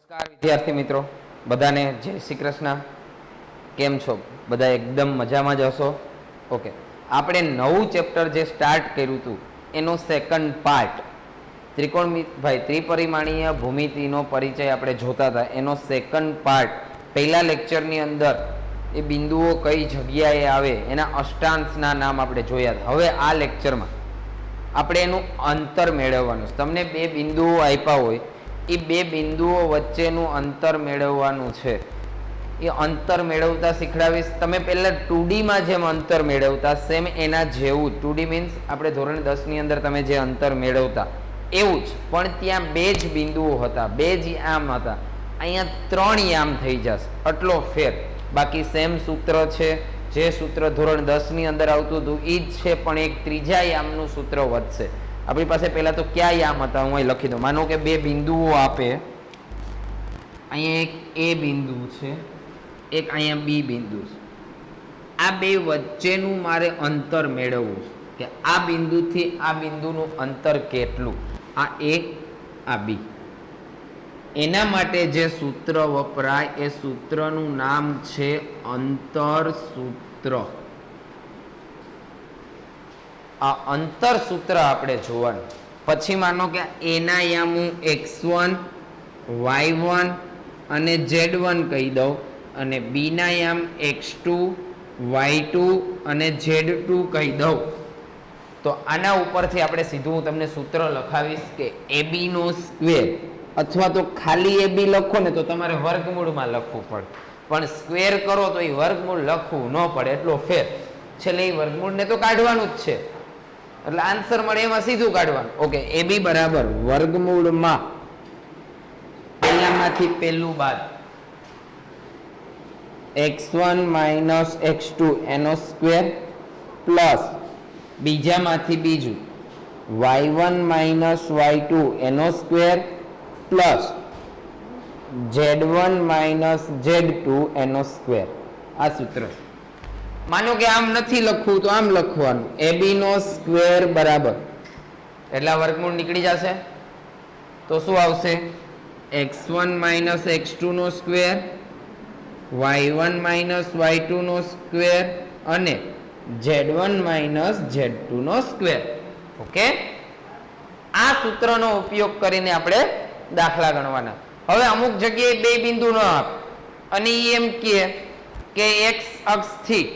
નમસ્કાર વિદ્યાર્થી મિત્રો, બધાને જય શ્રી કૃષ્ણ. કેમ છો બધા? એકદમ મજામાં જ હશો. ઓકે, આપણે નવું ચેપ્ટર જે સ્ટાર્ટ કર્યું હતું એનો સેકન્ડ પાર્ટ ત્રિપરિમાણીય ભૂમિતિનો પરિચય આપણે જોતા હતા. એનો સેકન્ડ પાર્ટ પહેલા લેક્ચરની અંદર એ બિંદુઓ કઈ જગ્યાએ આવે એના અષ્ટાંશના નામ આપણે જોયા હતા. હવે આ લેક્ચરમાં આપણે એનું અંતર મેળવવાનું છે. તમને બે બિંદુઓ આપ્યા હોય, એ બે બિંદુઓ વચ્ચેનું અંતર મેળવવાનું છે. એ અંતર મેળવતા શીખડાવીશ. તમે પહેલા 2D માં જેમ અંતર મેળવતા સેમ એના જેવું. 2D મીન્સ આપણે ધોરણ 10 ની અંદર તમે જે અંતર મેળવતા એવું જ, પણ ત્યાં બે જ બિંદુઓ હતા, બે જ યામ હતા. અહીંયા 3 યામ થઈ જશે, આટલો ફેર. બાકી સેમ સૂત્ર છે, જે સૂત્ર ધોરણ 10 ની અંદર આવતું હતું એ જ છે, પણ એક ત્રીજા યામનું સૂત્ર વધશે. આપણી પાસે પહેલા તો ક્યાં યામ હતા હું અહીં લખી દઉં. માનો કે બે બિંદુઓ આપે, અહીંયા એક એ બિંદુ છે, એક અહીંયા બી બિંદુ છે. આ બે વચ્ચેનું મારે અંતર મેળવવું છે કે આ બિંદુથી આ બિંદુનું અંતર કેટલું, આ એ આ બી. એના માટે જે સૂત્ર વપરાય એ સૂત્રનું નામ છે અંતર સૂત્ર. આ અંતર સૂત્ર આપણે જોવાનું. પછી માનો કે એના યામ હું x1 y1 અને z1 કહી દઉં, અને બીના યામ x2 y2 અને z2 કહી દઉં, તો આના ઉપરથી આપણે સીધું હું તમને સૂત્ર લખાવીશ કે AB નો સ્ક્વેર, અથવા તો ખાલી AB લખો ને તો તમારે વર્ગમૂળમાં લખવું પડે, પણ સ્ક્વેર કરો તો એ વર્ગમૂળ લખવું ન પડે, એટલો ફેર. છેલ્લે એ વર્ગમૂળને તો કાઢવાનું જ છે, એટલે આન્સર મળે એમાં સીધું કાઢવાનું. ઓકે, AB બરાબર વર્ગમૂળમાં પહેલામાંથી પહેલું બાદ x1 માઇનસ x2 એનો સ્ક્વેર પ્લસ બીજામાંથી બીજું y1 માઇનસ y2 એનો square plus z1 minus z2 એનો સ્ક્વેર. આ સૂત્ર. માનો કે આમ નથી લખવું તો આમ લખવાનું, AB નો સ્ક્વેર બરાબર, એટલે વર્ગમૂળ નીકળી જશે. તો શું આવશે? x1 માઇનસ x2 નો સ્ક્વેર, y1 માઇનસ y2 નો સ્ક્વેર અને z1 માઇનસ z2 નો સ્ક્વેર. ઓકે, આ સૂત્રનો ઉપયોગ કરીને આપણે દાખલા ગણવાના. હવે અમુક જગ્યાએ બે બિંદુ ન આપે અને એમ કે x અક્ષથી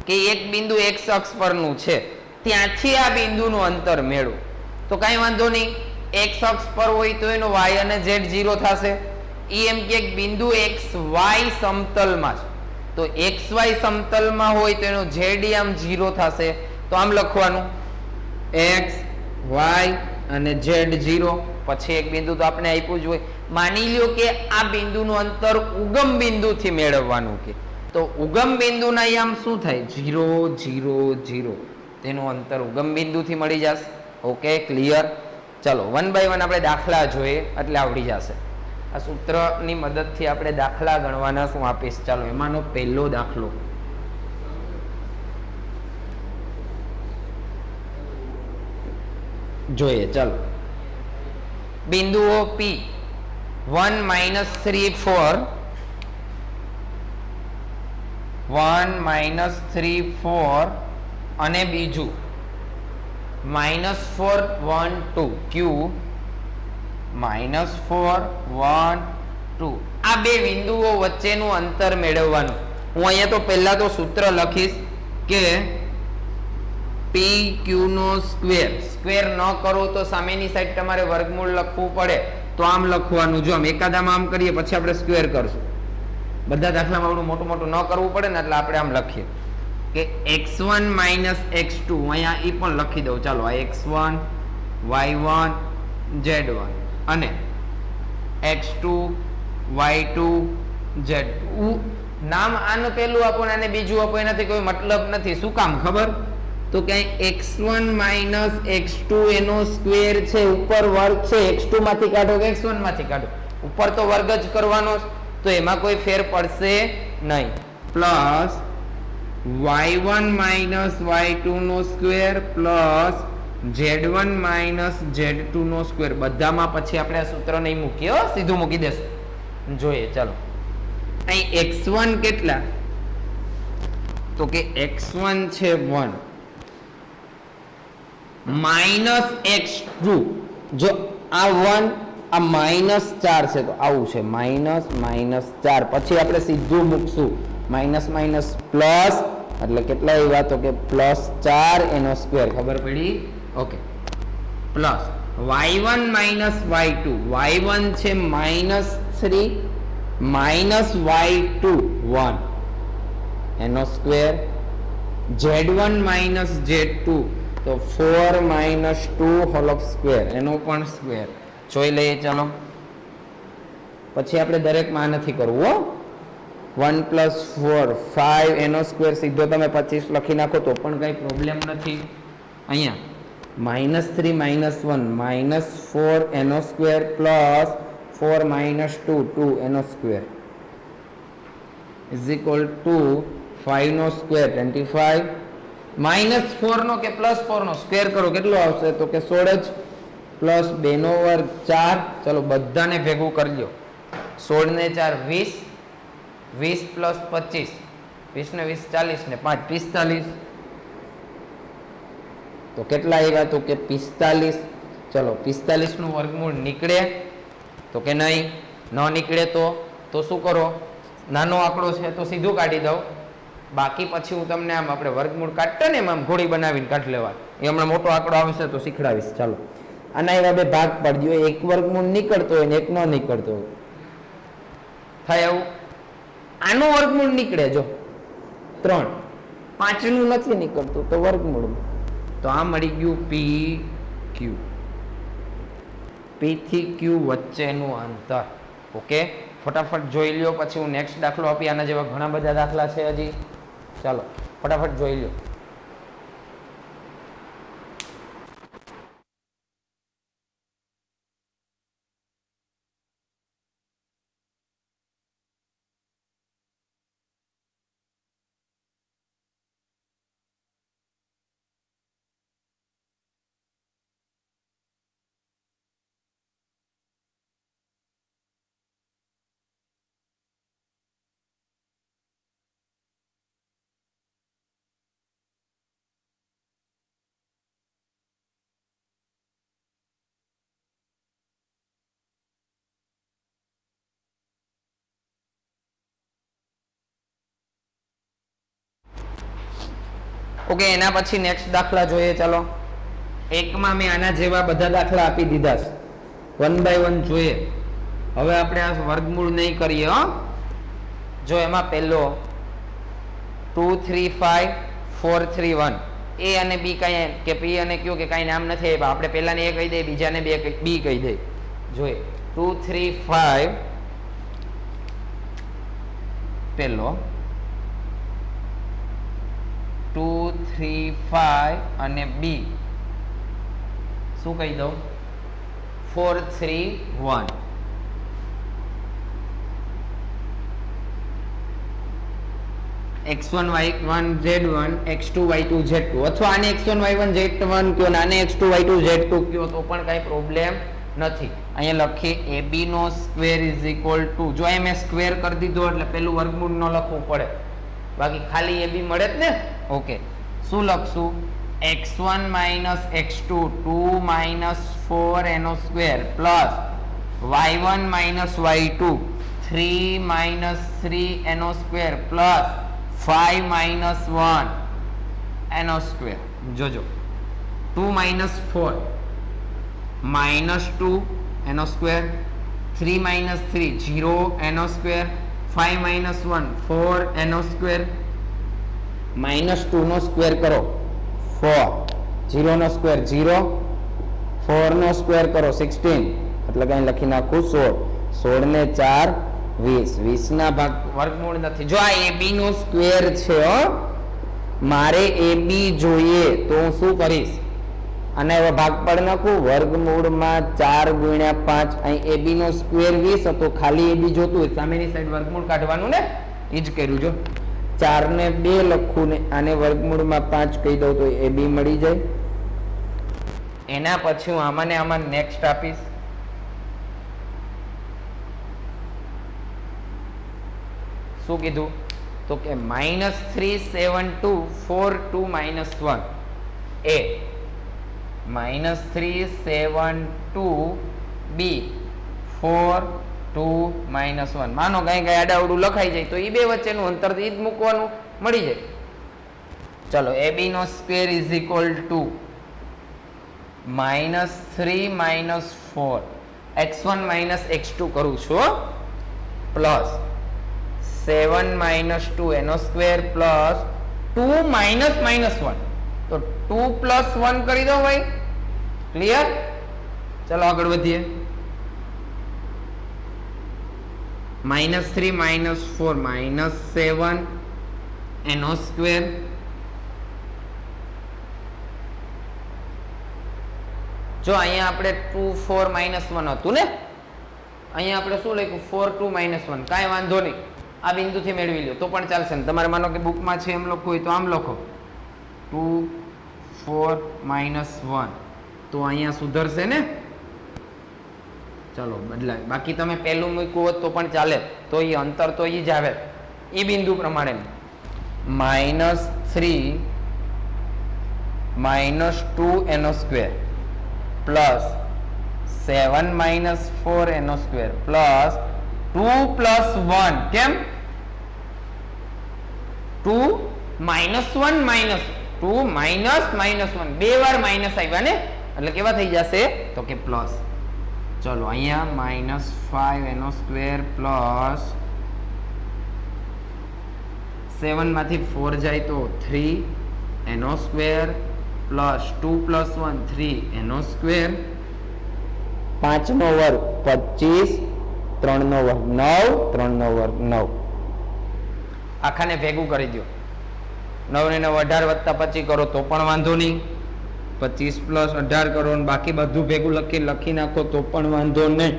કે એક બિંદુ x અક્ષ પરનું છે, ત્યાંથી આ બિંદુનું અંતર મેળવો. તો કાંઈ વાંધો નહીં, x અક્ષ પર હોય તો એનો y અને z 0 થશે. એમ કે બિંદુ xy સમતલમાં છે, તો xy સમતલમાં હોય તો એનો z આમ 0 થશે. તો આમ લખવાનું x y અને z 0. પછી એક બિંદુ તો આપણે આપ્યું જ હોય. માની લ્યો કે આ બિંદુનું અંતર ઉગમ બિંદુથી મેળવવાનું, કે તો ઉગમ બિંદુના આમ શું થાય? 0 0 0. તેનું અંતર ઉગમ બિંદુથી મળી જશે. Okay, clear? ચલો 1 બાય 1 આપણે દાખલા જોઈએ એટલે આવડી જશે. આ સૂત્રની મદદથી આપણે દાખલા ગણવાના. શું આપીશ? ચાલો એમાંનો પહેલો દાખલો જોઈએ. ચાલો, બિંદુઓ P 1 માઇનસ 3 4 1 માઇનસ 3 4 અને બીજું -4 1 2 Q -4 1 2. આ બે બિંદુઓ વચ્ચેનું અંતર મેળવવાનું. હું અહીંયા તો પહેલા તો સૂત્ર લખીશ કે PQ નો સ્ક્વેર. સ્ક્વેર ન કરો તો સામેની સાઈડ તમારે વર્ગમૂળ લખવું પડે, તો આમ લખવાનું. જો આમ એકાદામાં આમ કરીએ પછી આપણે સ્ક્વેર કરશું. બધા દાખલામાં આવડું મોટું મોટું ન કરવું પડે ને, એટલે આપણે આમ લખીએ કે x1 માઇનસ x2. અહીંયા એ પણ લખી દઉં. ચાલો, આ x1 y1 z1 અને x2 y2 z2. નામ આનું પહેલું આપો ને આને બીજું આપો, એનાથી કોઈ મતલબ નથી. શું કામ ખબર? તો ક્યાંય x1 માઇનસ x2 એનો સ્ક્વેર છે, ઉપર વર્ગ છે, x2 માંથી કાઢો કે x1 માંથી કાઢો, ઉપર તો વર્ગ જ કરવાનો, તો એમાં કોઈ ફેર પડશે નહીં. પ્લસ y1 માઇનસ y2 નો square plus Z1 minus Z2 નો સ્ક્વેર. બધામાં પછી આપણે આ સૂત્ર નહીં મૂકીએ હો, સીધું મૂકી દેશું. જોઈએ ચાલો, અહીં x1 કેટલા, તો કે x1 છે 1 માઇનસ x2, જો આ 1 આ માઇનસ 4 છે તો આવું છે માઇનસ માઇનસ 4, પછી આપણે સીધું મૂકશું માઇનસ માઇનસ પ્લસ, એટલે કેટલા એવા, તો કે પ્લસ 4 એનો સ્ક્વેર. ખબર પડી? Okay. Plus y1 minus y2, y1 છે માઇનસ 3 માઇનસ y2 1 એનો સ્ક્વેર. z1 માઇનસ z2 તો 4 માઇનસ 2 હોલ ઓફ સ્ક્વેર એનો પણ સ્ક્વેર. જોઈ લઈએ ચાલો. પછી આપણે દરેકમાં નથી કરવું હો. 1 પ્લસ 4 5 એનો સ્ક્વેર સીધો તમે 25 લખી નાખો તો પણ કઈ પ્રોબ્લેમ નથી. અહીંયા માઇનસ 3 માઇનસ 1 માઇનસ 4 એનો સ્ક્વેર પ્લસ 4 માઇનસ 2 2 એનો સ્ક્વેર ઇઝ ઇક્વલ ટુ 5 નો સ્ક્વેર 25 માઇનસ 4 નો કે પ્લસ 4 નો સ્ક્વેર કરો કેટલો આવશે, તો કે 16 જ, પ્લસ 2 નો વર્ગ 4. ચલો બધાને ભેગું કરી લો. 16 ને 4 20, 20 પ્લસ 25, 20 ને 20 40 ને 5 45, તો કેટલા આવ્યા, તો કે 45. ચલો 45 નું વર્ગમૂળ નીકળે તો કે નહીં, ન નીકળે તો શું કરો, નાનો આંકડો છે તો સીધું કાઢી દઉં, બાકી પછી હું તમને આમ આપણે વર્ગમૂળ કાઢતા ને એમ ઘોડી બનાવીને કાઢી લેવા. એ હમણાં મોટો આંકડો આવશે તો શીખડાવીશ. ચાલો આના એવા બે ભાગ પાડી દો, એક વર્ગમૂળ નીકળતો હોય ને એક ન નીકળતો હોય. થાય આવું? આનું વર્ગમૂળ નીકળે જો 3, 5 નું નથી નીકળતું તો વર્ગમૂળ, તો આ મળી ગયું પી ક્યુ. પી થી ક્યુ વચ્ચેનું અંતર. ઓકે, ફટાફટ જોઈ લ્યો, પછી હું નેક્સ્ટ દાખલો આપી. આના જેવા ઘણા બધા દાખલા છે હજી. ચાલો ફટાફટ જોઈ લ્યો. ઓકે, એના પછી નેક્સ્ટ દાખલા જોઈએ. ચાલો, એકમાં મેં આના જેવા બધા દાખલા આપી દીધા છે, 1 બાય 1 જોઈએ. હવે આપણે આ વર્ગમૂળ નહીં કરીએ હો. જો એમાં પહેલો 2 3 5 4 3 1, એ અને બી કઈ કે પી અને ક્યુ કે કઈ નામ નથી આપ્યા, આપણે પહેલાને એ કહી દઈએ, બીજાને બી કહી દઈએ. જોઈએ 2 3 5 પહેલો, 2 3 5 અને બી શું કહી દઉં, 4 3 1. x1 y1 z1 x2 y2 z2, અથવા આને x1 y1 z1 કયો, આને x2 y2 z2 કયો તો પણ કઈ પ્રોબ્લેમ નથી. અહીંયા લખીએ ab નો સ્ક્વેર ઇઝ ઇક્વલ ટુ, જો અહીં મેં સ્ક્વેર કરી દીધો એટલે પેલું વર્ગમૂળ ન લખવું પડે, બાકી ખાલી ab મળે જ ને. ઓકે, શું લખશું, x1 માઇનસ x2 2 માઇનસ 4 એનો square plus y1 minus y2 3 minus 3 એનો સ્ક્વેર પ્લસ 5 માઇનસ 1 એનો સ્ક્વેર. જોજો 2 માઇનસ 4 માઇનસ 2 એનો સ્ક્વેર, 3 માઇનસ 3 0 એનો સ્ક્વેર, 5 માઇનસ 1 4 એનો સ્ક્વેર, માઇનસ 2 નો સ્ક્વેર કરો 4, 0 નો સ્ક્વેર 0, 4 નો સ્ક્વેર કરો 16, એટલે કઈ લખી નાખું 16, 16 ને 4 20, 20 ના ભાગ વર્ગમૂળ નથી. જો આ ab નો સ્ક્વેર છે હો, મારે ab જોઈએ તો હું શું કરીશ, અને એવા ભાગ પાડી નાખું, વર્ગમૂળમાં 4 ગુણ્યા 5. અહીં ab નો સ્ક્વેર 20 હતો, ખાલી ab જોતું હોય સામેની સાઈડ વર્ગમૂળ કાઢવાનું ને, એ જ કર્યું. જો 4 ને 2 લખું ને આને વર્ગમૂળમાં 5 કહી દઉં તો ab મળી જાય. એના પછી હું આમાં ને આમાં નેક્સ્ટ આપીશ. શું કીધું? તો કે -37242 -1 a -372 b 42 -1. માનો કઈ આડાવડું લખાઈ જાય તો એ બે વચ્ચેનું અંતર ઈ જ મૂકવાનું, મળી જાય. ચલો ab નો square is equal to -3 -4 x1 -x2 કરું છું પ્લસ 7 -2 એનો સ્ક્વેર પ્લસ 2 -1. તો 2 + 1 કરી દો ભાઈ. ક્લિયર? ચલો આગળ વધીએ. -3 -4 -7 એનો સ્ક્વેર જો અહીંયા આપણે 2 4 -1 હતું ને, અહીંયા આપણે શું લખ્યું 4 2 -1. કાંઈ વાંધો નહીં, આ બિંદુથી મેળવી લો તો પણ ચાલશે ને. તમારે માનો કે બુકમાં છે એમ લખવું હોય તો આમ લખો 2 4 -1 તો અહીંયા સુધરશે ને. ચલો બદલાય. બાકી તમે પહેલું મૂક્યું હોત તો પણ ચાલે, તો એ અંતર તો એ જ આવે એ બિંદુ પ્રમાણે. -3 -2 એનો સ્ક્વેર પ્લસ 7 -4 એનો સ્ક્વેર પ્લસ 2 + 1. કેમ? 2 -1 2 -1 બે વાર માઇનસ આવ્યા ને, એટલે કેવા થઈ જશે? તો કે પ્લસ. ચલો અહીંયા -5 એનો સ્ક્વેર પ્લસ 7 માંથી 4 જાય તો 3 એનો સ્ક્વેર પ્લસ 2 + 1 3 એનો સ્ક્વેર 5 નો વર્ગ 25 3 નો વર્ગ 9 3 નો વર્ગ 9. આખાને ભેગું કરી દો. 9 ને 9 18 વત્તા 25 કરો તો પણ વાંધો નહીં. 25 + 18 કરો ને બાકી બધું ભેગું લખી નાખો તો પણ વાંધો નહીં.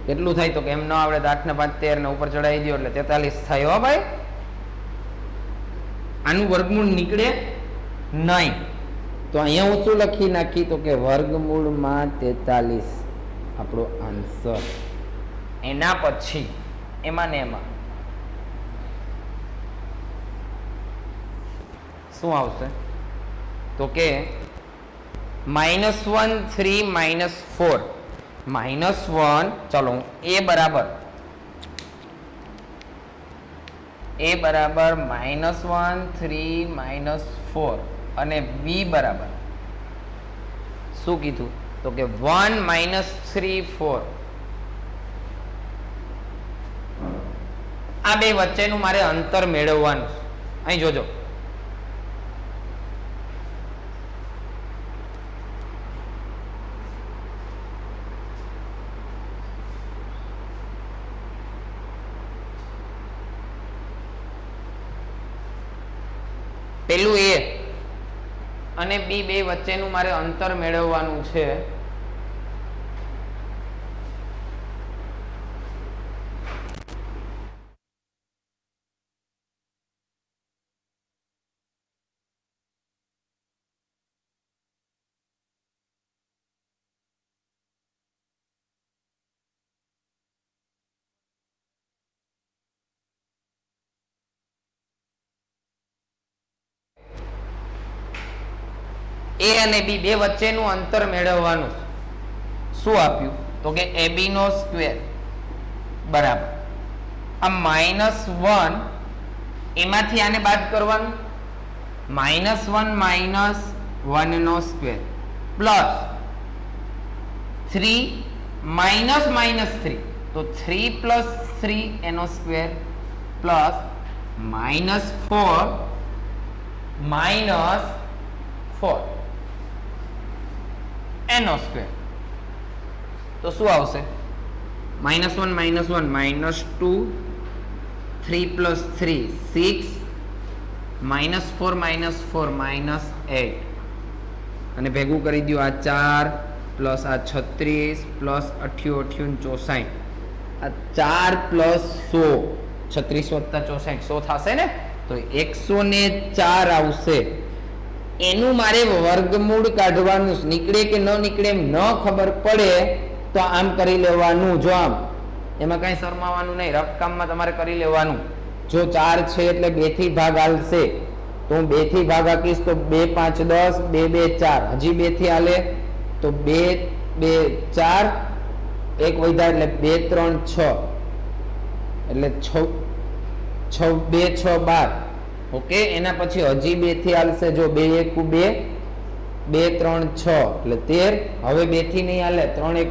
કેટલું થાય? તો કે એમ ન આવડે તો 8 ને 5 13 ને ઉપર ચડાવી દો એટલે 43 થાય. હો ભાઈ, આનું વર્ગમૂળ નીકળે નહીં. તો અહીંયા હું શું લખી નાખી? તો કે વર્ગમૂળમાં 43 આપણો આન્સર. એના પછી એમાં ને એમાં શું આવશે? તો કે -1 3 -4 -1. ચલો a બરાબર -1 3 -4 અને b બરાબર શું કીધું? તો કે 1 -3 4. આ બે વચ્ચેનું મારે અંતર મેળવવાનું. અહીં જોજો, પેલું a અને b બે વચ્ચેનું મારે અંતર મેળવવાનું છે. a અને b બે વચ્ચેનું અંતર મેળવવાનું. શું આપ્યું? તો કે ab નો સ્ક્વેર બરાબર આ -1 એમાંથી આને બાદ કરવાનું. -1 -1 નો સ્ક્વેર પ્લસ 3 -3 તો 3 + 3 એનો સ્ક્વેર પ્લસ -4 -4 એનો સ્ક્વેર. તો શું આવશે? -1 -1 -2 3 + 3 6 -4 -4 -8 અને ભેગું કરી દો. આ 4 પ્લસ આ 36 પ્લસ 88 64. આ 4 + 100 36 + 64 100 થશે ને. તો 104 આવશે. એનું મારે વર્ગમૂળ કાઢવાનું, નીકળે કે ન નીકળે એમ ન ખબર પડે તો આમ કરી લેવાનું. જો આમ એમાં કઈ શરમાવાનું નહીં, રફ કામમાં તમારે કરી લેવાનું. જો 4 છે એટલે 2 થી ભાગ હાલશે તો હું 2 થી ભાગ આપીશ તો 2 5 10, 2 2 4, હજી 2 થી હાલે તો 2 2 4, એક વધ્યા એટલે 2 3 6 એટલે 6 2 6 12. ઓકે, એના પછી હજી 2 થી હાલશે. જો 2 1 2, 2 3 6 એટલે 13. હવે 2 થી નહીં હાલે, 3 1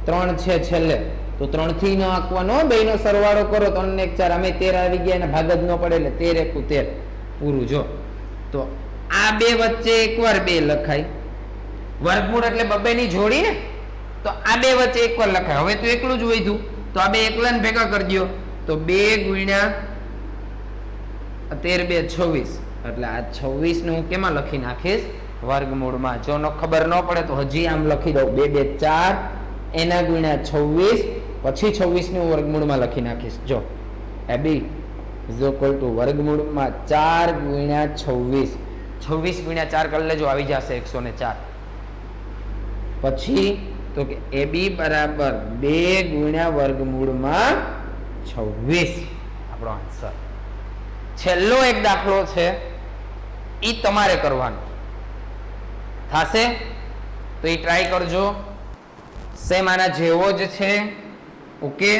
3 છે છેલ્લે તો 3 થી ન આંકવાનો, 2 નો સરવાળો કરો, 3 ને 1 4, અમે 13 આવી ગયા, એને ભાગ જ ન પડે એટલે 13 1 13 પૂરું. જો તો આ બે વચ્ચે એકવાર 2 લખાય, વર્ગમૂળ એટલે બબ્બે ની જોડી ને, તો આ બે વચ્ચે એકવાર લખાય. હવે તો એકલું જ વધ્યું તો આ બે એકલા ને ભેગા કરી દો તો 2 ગુણ્યા 13 2 26 એટલે આ 26 ને હું કેમાં લખી નાખીશ? વર્ગમૂળમાં. જો ન ખબર ન પડે તો હજી આમ લખી દઉં 2 2 4 એના ગુણ્યા 26 પછી 26 ને હું વર્ગમૂળમાં લખી નાખીશ. જો AB ઇઝ ઇક્વલ ટુ વર્ગમૂળમાં 4 ગુણ્યા 26, 26 ગુણ્યા 4 કરી લેજો, આવી જશે 104. પછી તો કે AB બરાબર 2 ગુણ્યા વર્ગમૂળમાં 26 આપણો આન્સર. છેલ્લો એક દાખલો છે એ તમારે કરવાનો થશે તો એ ટ્રાય કરજો. સેમ આના જેવો જ છે. ઓકે,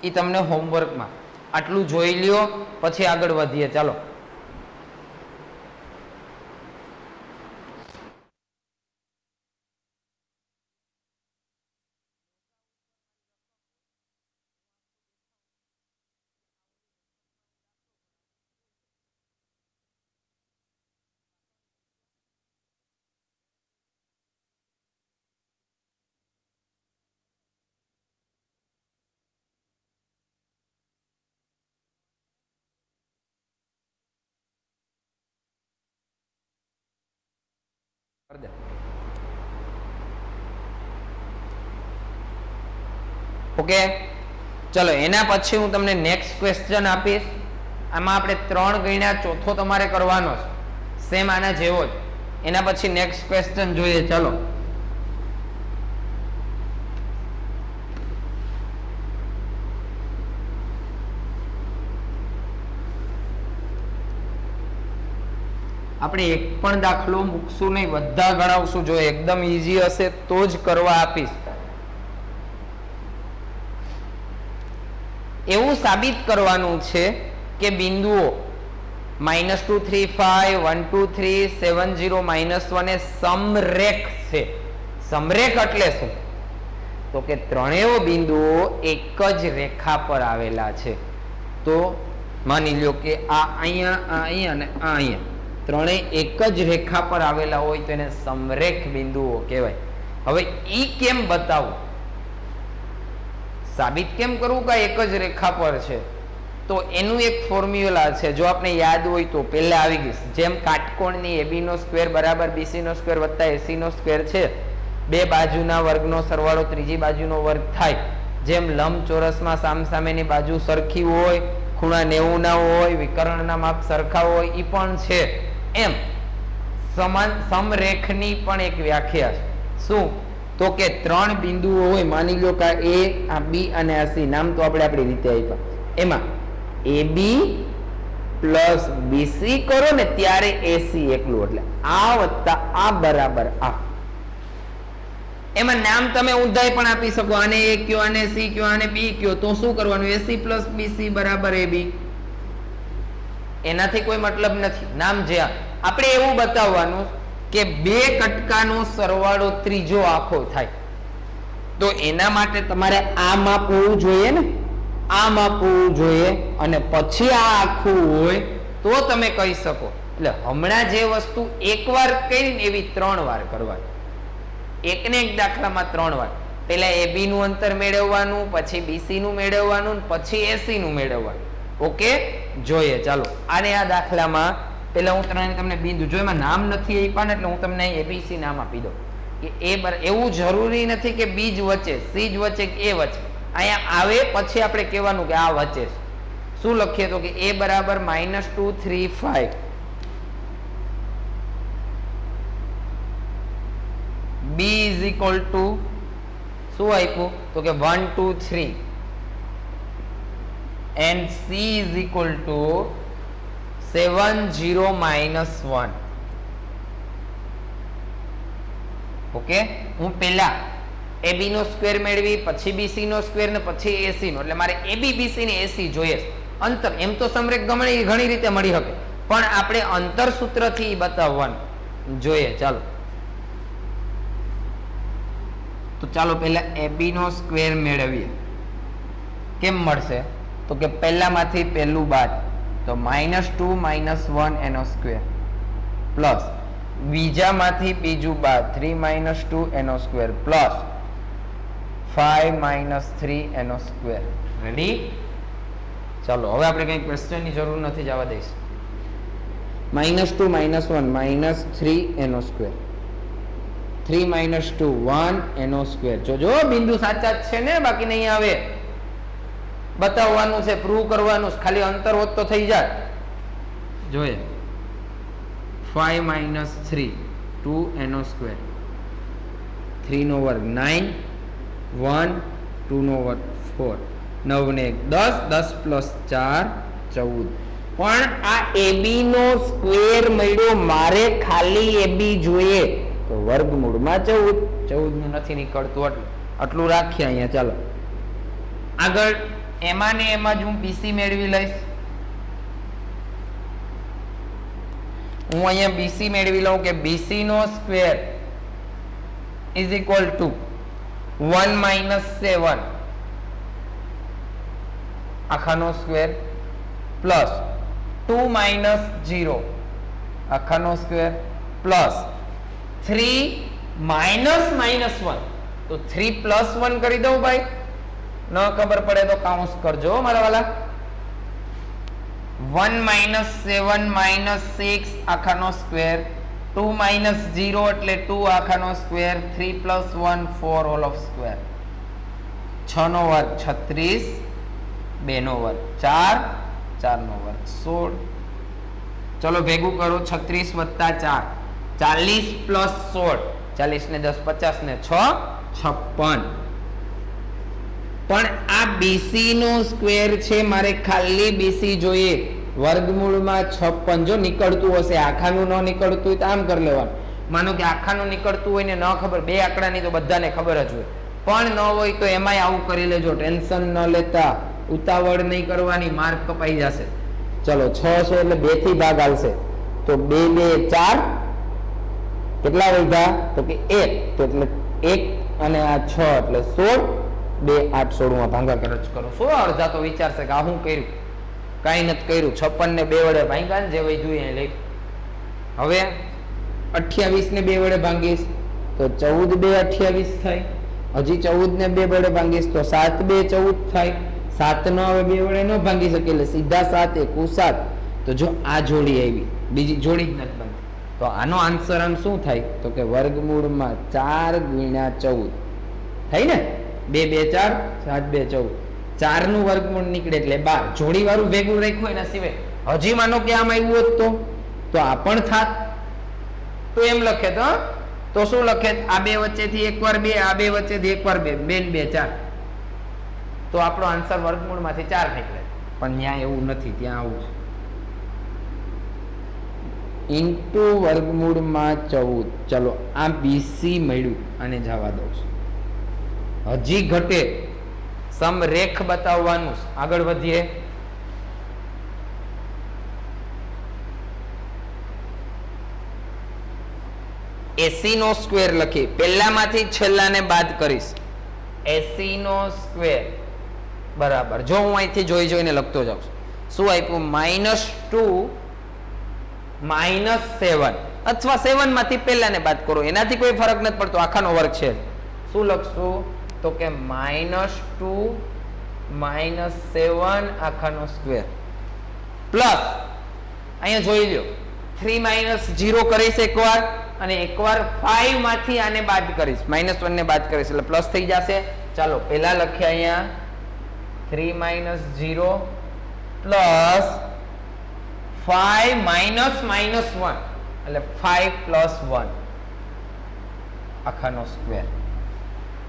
એ તમને હોમવર્કમાં આટલું જોઈ લ્યો પછી આગળ વધીએ. ચાલો ઓકે, ચલો એના પછી હું તમને નેક્સ્ટ ક્વેશ્ચન આપીશ. આમાં આપણે 3 ગણ્યા ચોથો તમારે કરવાનો છે, સેમ આના જેવો જ. એના પછી નેક્સ્ટ ક્વેશ્ચન જોઈએ. ચલો આપણે એક પણ દાખલો મૂકશું નહીં, બધા ગણાવશું. જો એકદમ ઈઝી હશે તો જ કરવા આપીશ. એવું સાબિત કરવાનું છે કે બિંદુઓ -2 3 5 1 2 3 7 0 -1 એ સમરેખ છે. સમરેખ એટલે શું? તો કે ત્રણેય બિંદુઓ એક જ રેખા પર આવેલા છે. તો માની લ્યો કે આ અહીંયા, આ અહીંયા અને આ અહીંયા ત્રણેય એક જ રેખા પર આવેલા હોય તો એને સમરેખ બિંદુઓ કહેવાય. હવે ઈ કેમ બતાવવું, સાબિત કેમ કરવું કે એક જ રેખા પર છે? તો એનું એક ફોર્મ્યુલા છે, જો આપણે યાદ હોય તો પહેલા આવી ગઈ. જેમ કાટકોણની AB નો સ્ક્વેર બરાબર BC નો સ્ક્વેર વત્તા AC નો સ્ક્વેર છે, બે બાજુના વર્ગનો સરવાળો ત્રીજી બાજુનો વર્ગ થાય. જેમ લંબચોરસમાં સામસામેની બાજુ સરખી હોય, ખૂણા 90 ના હોય, વિકર્ણના માપ સરખા હોય, ઈ પણ છે. એમ સમાન સમરેખની પણ એક વ્યાખ્યા છે. શું? તો કે 3 બિંદુઓ હોય, માની લો કે A, આ B અને આ C, નામ તો આપણે આપણી રીતે આપ્યા. એમાં AB પ્લસ BC કરો ને ત્યારે AC એકલું, એટલે આ વત્તા આ બરાબર આ. એમાં નામ તમે ઊંધાઈ પણ આપી શકો, આને A કયો, આને C કયો, આને B કયો. તો શું કરવાનું? AC પ્લસ BC બરાબર AB. એનાથી કોઈ મતલબ નથી. નામ જે આપણે એવું બતાવવાનું કે બે કટકાનો સરવાળો ત્રીજો આખો થાય. તો એના માટે તમારે આ માપ હોવું જોઈએ ને, આ માપ હોવું જોઈએ, અને પછી આ આખું હોય તો તમે કહી શકો. એટલે હમણાં જે વસ્તુ એકવાર કરીને એવી 3 વાર કરવાની. એકને એક દાખલામાં 3 વાર. પહેલા AB નું અંતર મેળવવાનું, પછી BC નું મેળવવાનું, પછી AC નું મેળવવાનું. ઓકે, જોઈએ. ચાલો આને આ દાખલામાં પેલા હું તમને બિંદુ, જો એમાં નામ નથી આપ્યા ને એટલે હું તમને ABC નામ આપી દઉં કે એવું જરૂરી નથી કે B જ વચ્ચે, C જ વચ્ચે કે A વચ્ચે. અહીંયા આવે પછી આપણે કહેવાનું કે આ વચ્ચે છે. શું લખીએ? તો કે A બરાબર -2 3 5 b ઇઝ ઇક્વલ ટુ શું આપ્યું તો કે 1 2 3 and c is equal to 7 0 minus 1. Okay, હું પહેલા AB નો સ્ક્વેર મેળવી, પછી BC નો સ્ક્વેર ને પછી AC નો, એટલે મારે AB BC ને AC જોઈએ. અંતર એમ તો સમરેખ ઘણી રીતે મળી શકે, પણ આપણે અંતર સૂત્રથી બતાવવાનું જોઈએ. ચાલો તો ચાલો પહેલા AB નો સ્ક્વેર મેળવીએ. કેમ મળશે તો કે પહેલામાંથી પહેલું બાદ તો -2 - 1 એનો સ્ક્વેર પ્લસ બીજામાંથી બીજું બાદ 3 - 2 એનો સ્ક્વેર પ્લસ 5 - 3 એનો સ્ક્વેર. રેડી? ચાલો હવે આપણે કંઈ ક્વેશ્ચનની જરૂર નથી, જવા દઈશું. -2 - 1 -3 એનો સ્ક્વેર, 3 - 2 1 એનો સ્ક્વેર. જોજો બિંદુ સાચા જ છે ને, બાકી નહીં આવે. બતાવવાનું છે, પ્રૂવ કરવાનું, ખાલી અંતર હોત તો થઈ જાય. જોઈએ 5 - 3 2 એનો સ્ક્વેર, 3 નો વર્ગ 9 1 2 નો વર્ગ 4 9 ને 10 10 પ્લસ 4 14. પણ આ AB નો સ્ક્વેર મળ્યો, મારે ખાલી AB જોઈએ તો વર્ગમૂળમાં 14. 14 નું નથી નીકળતું, આટલું રાખીએ અહીંયા. ચાલો આગળ એમાં ને એમાં જ હું BC મેળવી લઈશ. હું અહીંયા BC મેળવી લઉં કે BC નો સ્ક્વેર ઇઝ ઇક્વલ ટુ 1 - 7 આખાનો સ્ક્વેર પ્લસ 2 - 0 આખાનો સ્ક્વેર પ્લસ 3 -1 તો 3 + 1 કરી દઉં ભાઈ. ન ખબર પડે તો કાઉન્સ કરજો મારા વાલા. 1 - 7 - 6 આખાનો સ્ક્વેર, 2 - 0 એટલે 2 આખાનો સ્ક્વેર, 3 + 1 4 હોલ ઓફ સ્ક્વેર. 6 નો વર્ગ 36, 2 નો વર્ગ 4, 4 નો વર્ગ 16. ચલો ભેગું કરો. 36 + 4 40 + 16, 40 ને 10 50 ને 6 56. પણ આ BC નો સ્ક્વેર છે, મારે ખાલી BC જોઈએ. વર્ગમૂળમાં 56. જો નીકળતું હશે, આખાનું ન નીકળતું હોય તો આમ કરી લેવાનું. માનો કે આખાનું નીકળતું હોય ને ન ખબર, બે આંકડાની તો બધાને ખબર જ હોય, પણ ન હોય તો એમાંય આવું કરી લેજો. ટેન્શન ન લેતા, ઉતાવળ નહીં કરવાની, માર્ક કપાઈ જશે. ચલો 6 છે એટલે 2 થી ભાગ આવશે તો 2 2 4. કેટલા વધ્યા તો કે 1, તો એટલે 1 અને આ 6 એટલે 16. 2 8 16 માં ભાગાકાર જ કરો. 16 અડધા તો વિચારશે કે આ શું કર્યું, કાંઈ નથી કર્યું. 56 ને 2 વડે ભાંગ્યા ને જે વધ્યું એ લઈ. હવે 28 ને 2 વડે ભાંગીશ તો 14 2 28 થાય. હજી 14 ને 2 વડે ભાંગીશ તો 7 2 14 થાય. 7 નો હવે 2 વડે ન ભાંગી શકે એટલે સીધા 7 1 7. તો જો આ જોડી આવી, બીજી જોડી જ નથી બનતી, તો આનો આન્સર આમ શું થાય તો કે વર્ગમૂળમાં 4 × 14 થાય ને. 2 2 4 7 2 14, 4 નું વર્ગમૂળ નીકળે એટલે 12. જોડી વાળું ભેગું રાખ્યું એના સિવાય. હજી માનો કે આમ આવ્યું હોત તો આ પણ થાત. તો એમ લખે તો શું લખે, આ બે વચ્ચેથી એકવાર 2, આ બે વચ્ચેથી એકવાર 2, 2 ને 2 4. તો આપણો આન્સર વર્ગમૂળમાંથી 4 નીકળે. પણ ત્યાં એવું નથી, ત્યાં આવું છે ઇન્ટુ વર્ગમૂળમાં 14. ચલો આ BC મળ્યું, અને જવા દઉં છું. હજી ઘટે, સમરેખ બતાવવાનું. આગળ વધીએ. AC નો સ્ક્વેર લખી, પહેલામાંથી છેલ્લાને બાદ કરીશ. AC નો સ્ક્વેર બરાબર, જો હું અહીંથી જોઈને લખતો જાઉં છું. શું આપ્યું? -2 - 7 અથવા 7 માંથી પહેલાને બાદ કરો, એનાથી કોઈ ફરક નથી પડતો, આખાનો વર્ગ છે. શું લખશું તો કે -2 - 7 આખાનો સ્ક્વેર પ્લસ અહીંયા જોઈ લો 3 - 0 કરીશ એકવાર, અને એકવાર 5 માંથી આને બાદ કરીશ, -1 ને બાદ કરીશ એટલે પ્લસ થઈ જશે. ચાલો પહેલા લખીએ અહીંયા 3 - 0 પ્લસ 5 - -1 એટલે 5 + 1. આખાનો સ્ક્વેર.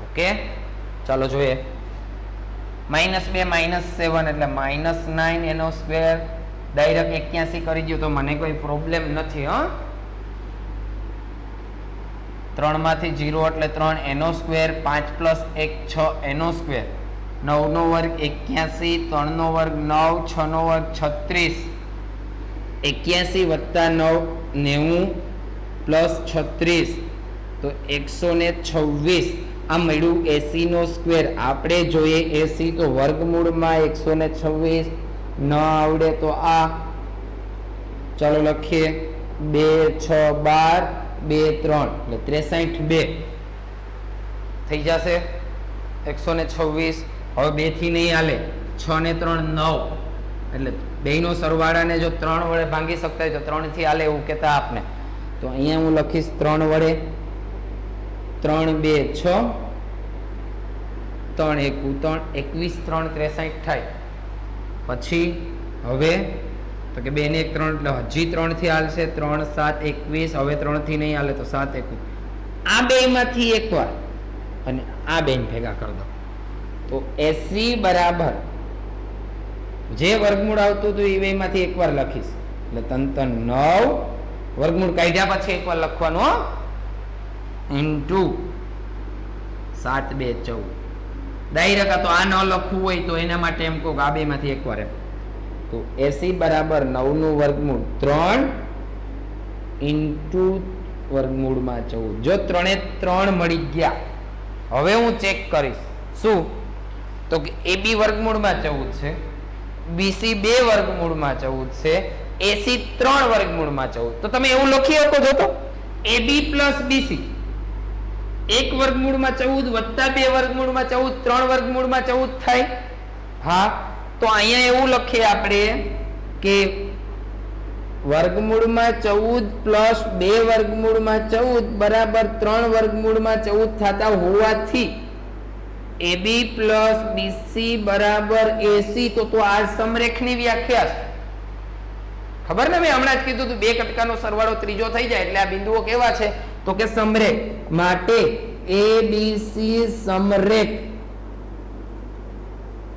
ઓકે, ચાલો જોઈએ. -2 -7 એટલે -9 એનો સ્ક્વેર. ડાયરેક્ટ 81 કરી દો તો મને કોઈ પ્રોબ્લેમ નથી. હા, 3 માંથી 0 એટલે 3 એનો સ્ક્વેર. 5 + 1 6 એનો સ્ક્વેર. 9 નો વર્ગ 81, 3 નો વર્ગ 9, 6 નો વર્ગ 36. 81 + 9 90 + 36 તો 126. આ મળ્યું 80 નો સ્ક્વેર. આપણે જોઈએ 80 તો વર્ગમૂળમાં 126 ન આવડે તો આ. ચાલો લખીએ. 2 6 12 2 3 એટલે 63 થઈ જશે. 126 હવે 2 થી નહીં હાલે. 6 ને 3 9 એટલે બેયનો સરવાળાને જો 3 વડે ભાંગી શકતા હોય તો 3 થી હાલે એવું કહેતા આપને. તો અહીંયા હું લખીશ 3 વડે. 3 2 6 3 1 3 21 3 63 થાય. પછી હવે તો કે 2 ને 1 3 એટલે હજી 3 થી હાલશે. 3 7 21. હવે 3 થી નહીં હાલે તો 7 21. આ બેયમાંથી એકવાર અને આ બેન ભેગા કરી દો તો 80 બરાબર જે વર્ગમૂળ આવતું હતું એ બેમાંથી એકવાર લખીશ એટલે 3 9. વર્ગમૂળ કાઢ્યા પછી એકવાર લખવાનું ઇન્ટુ 7 2 14. ડાયરેક્ટ તો આ ન લખવું હોય તો એના માટે એમ કહું કે આ બેમાંથી એકવાર એમ. તો 80 બરાબર 9 નું વર્ગમૂળ 3 ઇન્ટુ વર્ગમૂળમાં 14. જો 3 એ 3 મળી ગયા. હવે હું ચેક કરીશ શું તો કે AB વર્ગમૂળમાં 14 છે, BC 2 વર્ગમૂળમાં 14 છે, AC 3 વર્ગમૂળમાં 14. તો તમે એવું લખી શકો છો તો AB + BC 1 વર્ગમૂળમાં 14 વત્તા 2 વર્ગમૂળમાં 14 3 વર્ગમૂળમાં 14 થાય. હા, તો અહીંયા એવું લખીએ આપણે કે વર્ગમૂળમાં 14 + 2 વર્ગમૂળમાં 14 બરાબર 3 વર્ગમૂળમાં 14 થતા હોવાથી AB + BC બરાબર AC. તો આ સમરેખની વ્યાખ્યા છે. ખબર ને, મેં હમણાં જ કીધું હતું 2 કટકાનો સરવાળો ત્રીજો થઈ જાય એટલે આ બિંદુઓ કેવા છે તો કે સમરેખ. માટે ABC સમરેખ